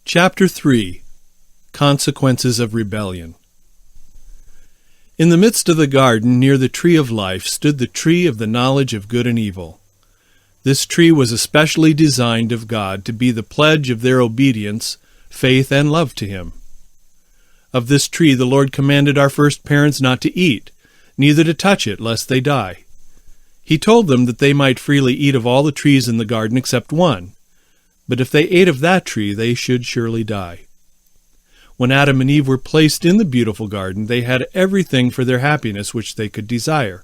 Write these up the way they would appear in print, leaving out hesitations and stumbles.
Chapter 3. Consequences of Rebellion. In the midst of the garden, near the tree of life, stood the tree of the knowledge of good and evil. This tree was especially designed of God to be the pledge of their obedience, faith, and love to Him. Of this tree the Lord commanded our first parents not to eat, neither to touch it, lest they die. He told them that they might freely eat of all the trees in the garden except one, but if they ate of that tree, they should surely die. When Adam and Eve were placed in the beautiful garden, they had everything for their happiness which they could desire.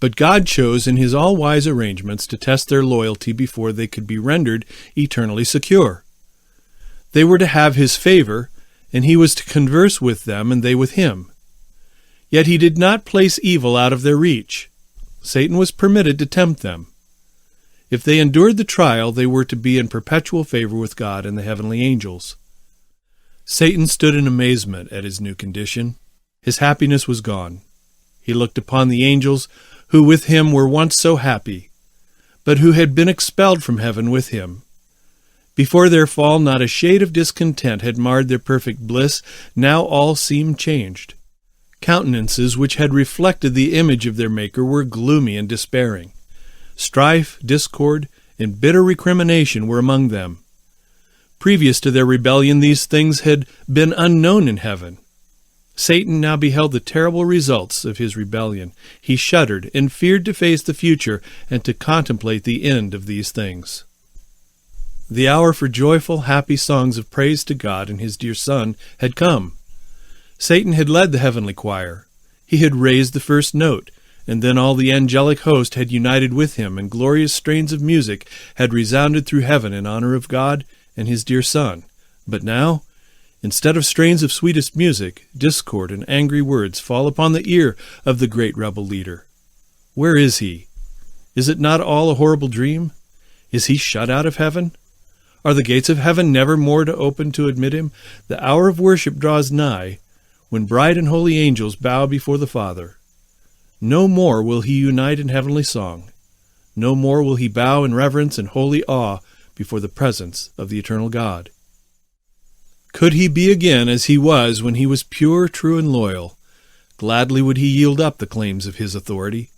But God chose in His all-wise arrangements to test their loyalty before they could be rendered eternally secure. They were to have His favor, and He was to converse with them and they with Him. Yet He did not place evil out of their reach. Satan was permitted to tempt them. If they endured the trial, they were to be in perpetual favor with God and the heavenly angels. Satan stood in amazement at his new condition. His happiness was gone. He looked upon the angels, who with him were once so happy, but who had been expelled from heaven with him. Before their fall, not a shade of discontent had marred their perfect bliss. Now all seemed changed. Countenances which had reflected the image of their Maker were gloomy and despairing. Strife, discord, and bitter recrimination were among them. Previous to their rebellion, these things had been unknown in heaven. Satan now beheld the terrible results of his rebellion. He shuddered and feared to face the future and to contemplate the end of these things. The hour for joyful, happy songs of praise to God and His dear Son had come. Satan had led the heavenly choir. He had raised the first note, and then all the angelic host had united with him, and glorious strains of music had resounded through heaven in honor of God and His dear Son. But now, instead of strains of sweetest music, discord and angry words fall upon the ear of the great rebel leader. Where is He? Is it not all a horrible dream? Is He shut out of heaven? Are the gates of heaven never more to open to admit Him? The hour of worship draws nigh, when bright and holy angels bow before the Father. No more will He unite in heavenly song. No more will He bow in reverence and holy awe before the presence of the eternal God. Could He be again as He was when He was pure, true, and loyal, gladly would He yield up the claims of His authority.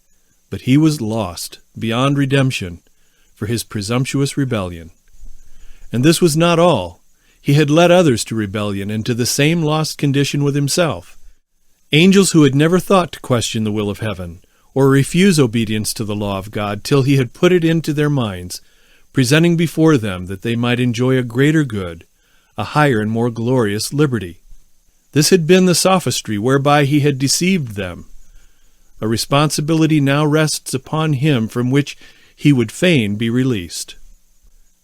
But He was lost, beyond redemption, for His presumptuous rebellion. And this was not all. He had led others to rebellion and to the same lost condition with Himself. Angels who had never thought to question the will of heaven, or refuse obedience to the law of God till He had put it into their minds, presenting before them that they might enjoy a greater good, a higher and more glorious liberty. This had been the sophistry whereby He had deceived them. A responsibility now rests upon Him from which He would fain be released.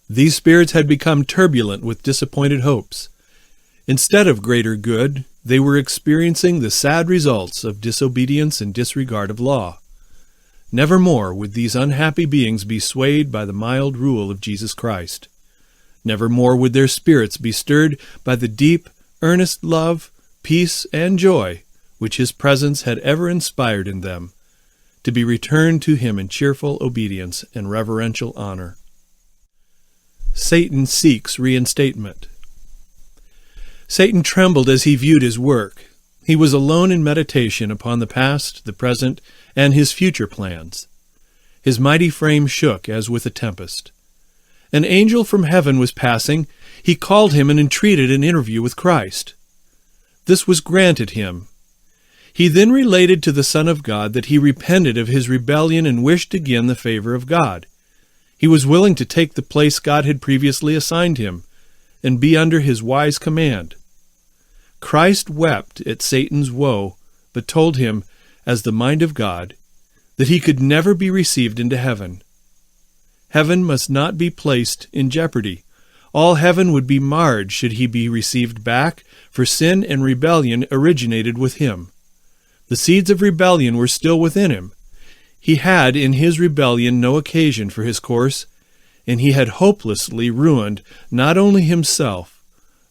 These spirits had become turbulent with disappointed hopes. Instead of greater good, they were experiencing the sad results of disobedience and disregard of law. Never more would these unhappy beings be swayed by the mild rule of Jesus Christ. Never more would their spirits be stirred by the deep, earnest love, peace, and joy which His presence had ever inspired in them, to be returned to Him in cheerful obedience and reverential honor. Satan seeks reinstatement. Satan trembled as he viewed his work. He was alone in meditation upon the past, the present, and his future plans. His mighty frame shook as with a tempest. An angel from heaven was passing. He called him and entreated an interview with Christ. This was granted him. He then related to the Son of God that he repented of his rebellion and wished again the favor of God. He was willing to take the place God had previously assigned him, and be under His wise command. Christ wept at Satan's woe, but told him, as the mind of God, that he could never be received into heaven. Heaven must not be placed in jeopardy. All heaven would be marred should he be received back, for sin and rebellion originated with him. The seeds of rebellion were still within him. He had in his rebellion no occasion for his course, and he had hopelessly ruined not only himself,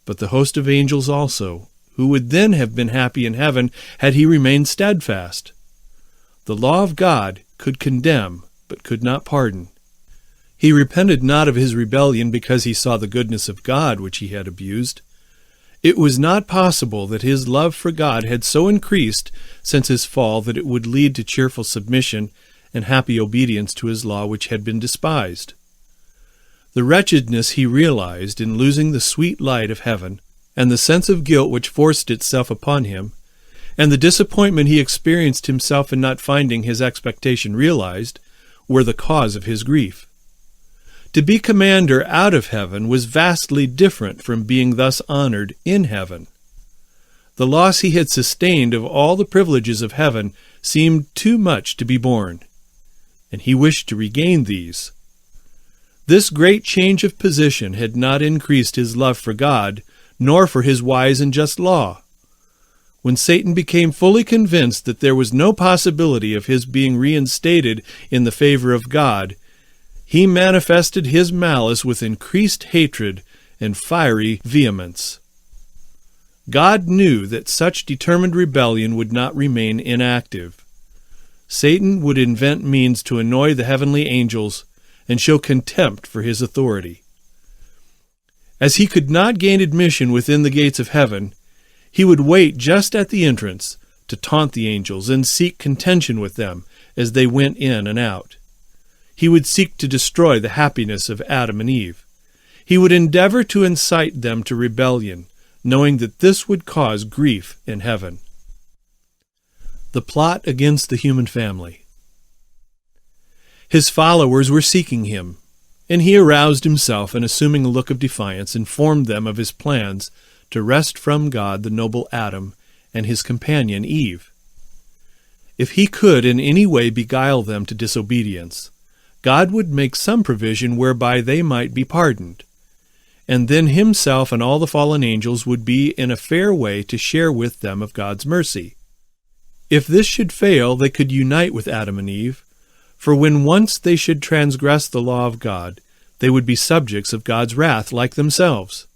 but the host of angels also, who would then have been happy in heaven had he remained steadfast. The law of God could condemn, but could not pardon. He repented not of his rebellion because he saw the goodness of God which he had abused. It was not possible that his love for God had so increased since his fall that it would lead to cheerful submission and happy obedience to his law which had been despised. The wretchedness he realized in losing the sweet light of heaven, and the sense of guilt which forced itself upon him, and the disappointment he experienced himself in not finding his expectation realized, were the cause of his grief. To be commander out of heaven was vastly different from being thus honored in heaven. The loss he had sustained of all the privileges of heaven seemed too much to be borne, and he wished to regain these. This great change of position had not increased his love for God, nor for his wise and just law. When Satan became fully convinced that there was no possibility of his being reinstated in the favor of God, he manifested his malice with increased hatred and fiery vehemence. God knew that such determined rebellion would not remain inactive. Satan would invent means to annoy the heavenly angels and show contempt for his authority. As he could not gain admission within the gates of heaven, he would wait just at the entrance to taunt the angels and seek contention with them as they went in and out. He would seek to destroy the happiness of Adam and Eve. He would endeavor to incite them to rebellion, knowing that this would cause grief in heaven. The plot against the human family. His followers were seeking him, and he aroused himself and, assuming a look of defiance, informed them of his plans to wrest from God the noble Adam and his companion Eve. If he could in any way beguile them to disobedience, God would make some provision whereby they might be pardoned, and then himself and all the fallen angels would be in a fair way to share with them of God's mercy. If this should fail, they could unite with Adam and Eve, for when once they should transgress the law of God, they would be subjects of God's wrath like themselves.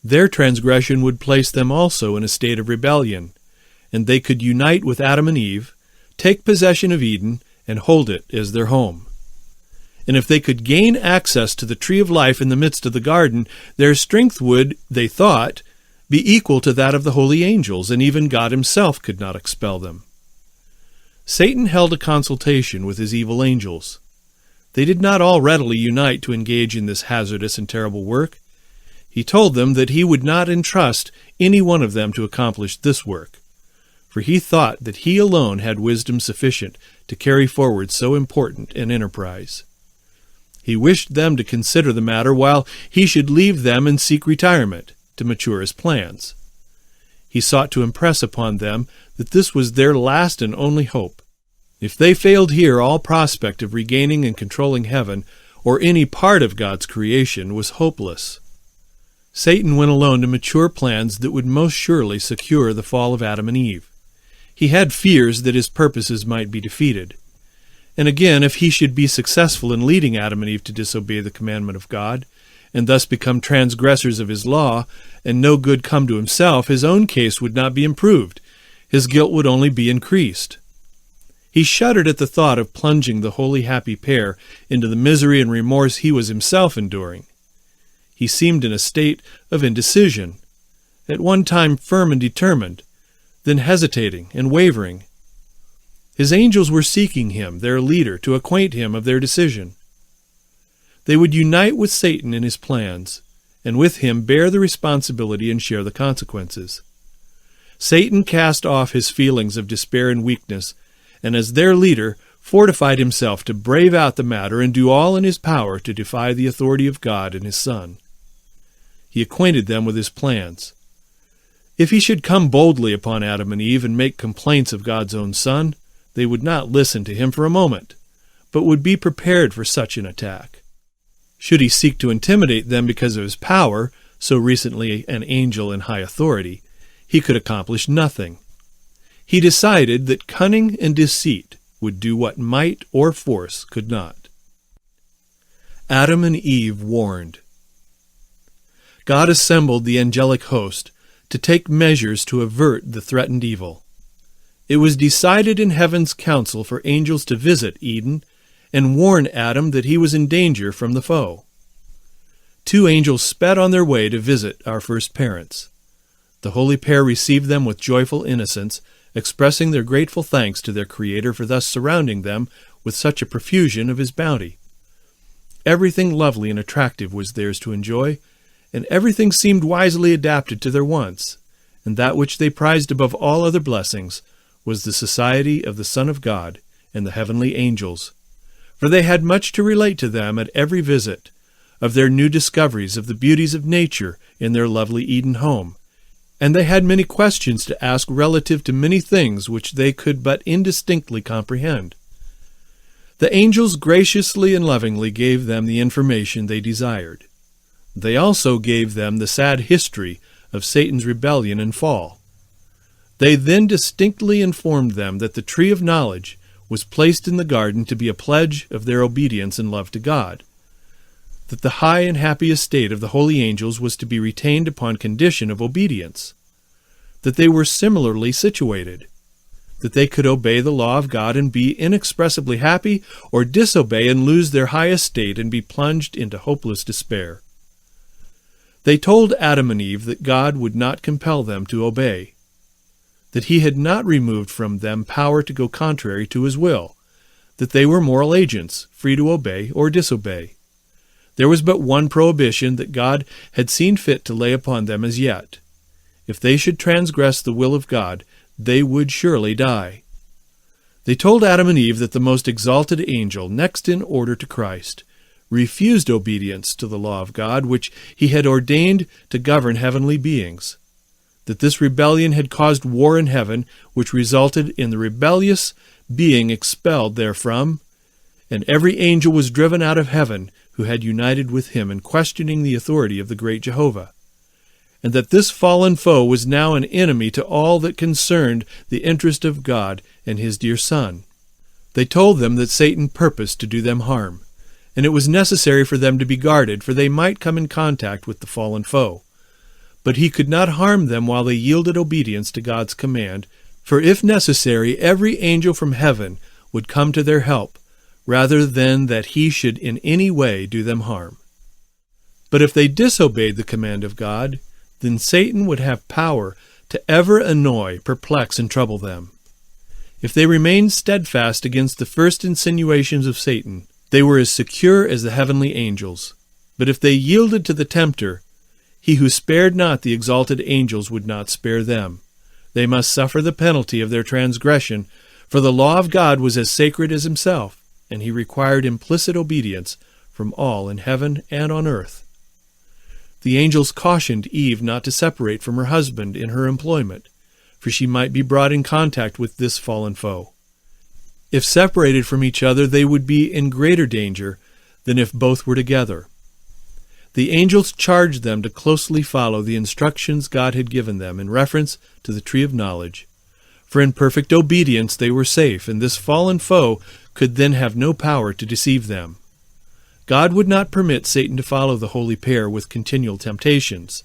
Their transgression would place them also in a state of rebellion, and they could unite with Adam and Eve, take possession of Eden, and hold it as their home. And if they could gain access to the tree of life in the midst of the garden, their strength would, they thought, be equal to that of the holy angels, and even God himself could not expel them. Satan held a consultation with his evil angels. They did not all readily unite to engage in this hazardous and terrible work. He told them that he would not entrust any one of them to accomplish this work, for he thought that he alone had wisdom sufficient to carry forward so important an enterprise. He wished them to consider the matter while he should leave them and seek retirement to mature his plans. He sought to impress upon them that this was their last and only hope. If they failed here, all prospect of regaining and controlling heaven or any part of God's creation was hopeless. Satan went alone to mature plans that would most surely secure the fall of Adam and Eve. He had fears that his purposes might be defeated. And again, if he should be successful in leading Adam and Eve to disobey the commandment of God, and thus become transgressors of his law, and no good come to himself, his own case would not be improved. His guilt would only be increased. He shuddered at the thought of plunging the holy happy pair into the misery and remorse he was himself enduring. He seemed in a state of indecision, at one time firm and determined, then hesitating and wavering. His angels were seeking him, their leader, to acquaint him of their decision. They would unite with Satan in his plans, and with him bear the responsibility and share the consequences. Satan cast off his feelings of despair and weakness, and as their leader, fortified himself to brave out the matter and do all in his power to defy the authority of God and his Son. He acquainted them with his plans. If he should come boldly upon Adam and Eve and make complaints of God's own Son, they would not listen to him for a moment, but would be prepared for such an attack. Should he seek to intimidate them because of his power, so recently an angel in high authority, he could accomplish nothing. He decided that cunning and deceit would do what might or force could not. Adam and Eve warned. God assembled the angelic host to take measures to avert the threatened evil. It was decided in heaven's council for angels to visit Eden and warn Adam that he was in danger from the foe. 2 angels sped on their way to visit our first parents. The holy pair received them with joyful innocence, expressing their grateful thanks to their Creator for thus surrounding them with such a profusion of His bounty. Everything lovely and attractive was theirs to enjoy, and everything seemed wisely adapted to their wants, and that which they prized above all other blessings was the society of the Son of God and the heavenly angels, for they had much to relate to them at every visit, of their new discoveries of the beauties of nature in their lovely Eden home, and they had many questions to ask relative to many things which they could but indistinctly comprehend. The angels graciously and lovingly gave them the information they desired. They also gave them the sad history of Satan's rebellion and fall. They then distinctly informed them that the tree of knowledge was placed in the garden to be a pledge of their obedience and love to God, that the high and happy estate of the holy angels was to be retained upon condition of obedience, that they were similarly situated, that they could obey the law of God and be inexpressibly happy, or disobey and lose their high estate and be plunged into hopeless despair. They told Adam and Eve that God would not compel them to obey, that He had not removed from them power to go contrary to His will, that they were moral agents, free to obey or disobey. There was but one prohibition that God had seen fit to lay upon them as yet. If they should transgress the will of God, they would surely die. They told Adam and Eve that the most exalted angel, next in order to Christ, refused obedience to the law of God, which He had ordained to govern heavenly beings, that this rebellion had caused war in heaven, which resulted in the rebellious being expelled therefrom, and every angel was driven out of heaven who had united with him in questioning the authority of the great Jehovah, and that this fallen foe was now an enemy to all that concerned the interest of God and His dear Son. They told them that Satan purposed to do them harm, and it was necessary for them to be guarded, for they might come in contact with the fallen foe. But he could not harm them while they yielded obedience to God's command, for if necessary, every angel from heaven would come to their help, rather than that he should in any way do them harm. But if they disobeyed the command of God, then Satan would have power to ever annoy, perplex, and trouble them. If they remained steadfast against the first insinuations of Satan, they were as secure as the heavenly angels. But if they yielded to the tempter, He who spared not the exalted angels would not spare them. They must suffer the penalty of their transgression, for the law of God was as sacred as Himself, and He required implicit obedience from all in heaven and on earth. The angels cautioned Eve not to separate from her husband in her employment, for she might be brought in contact with this fallen foe. If separated from each other, they would be in greater danger than if both were together. The angels charged them to closely follow the instructions God had given them in reference to the tree of knowledge, for in perfect obedience they were safe, and this fallen foe could then have no power to deceive them. God would not permit Satan to follow the holy pair with continual temptations.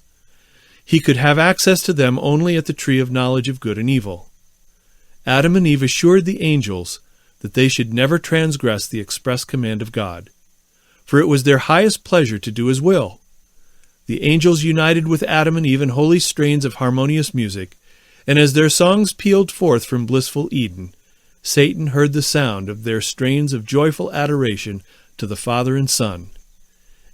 He could have access to them only at the tree of knowledge of good and evil. Adam and Eve assured the angels that they should never transgress the express command of God, for it was their highest pleasure to do His will. The angels united with Adam and Eve in holy strains of harmonious music, and as their songs pealed forth from blissful Eden, Satan heard the sound of their strains of joyful adoration to the Father and Son.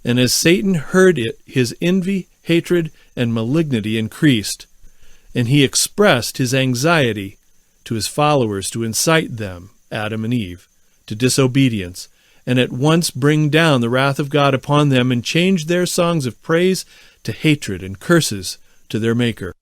And as Satan heard it, his envy, hatred, and malignity increased, and he expressed his anxiety to his followers to incite them, Adam and Eve, to disobedience, and at once bring down the wrath of God upon them and change their songs of praise to hatred and curses to their Maker.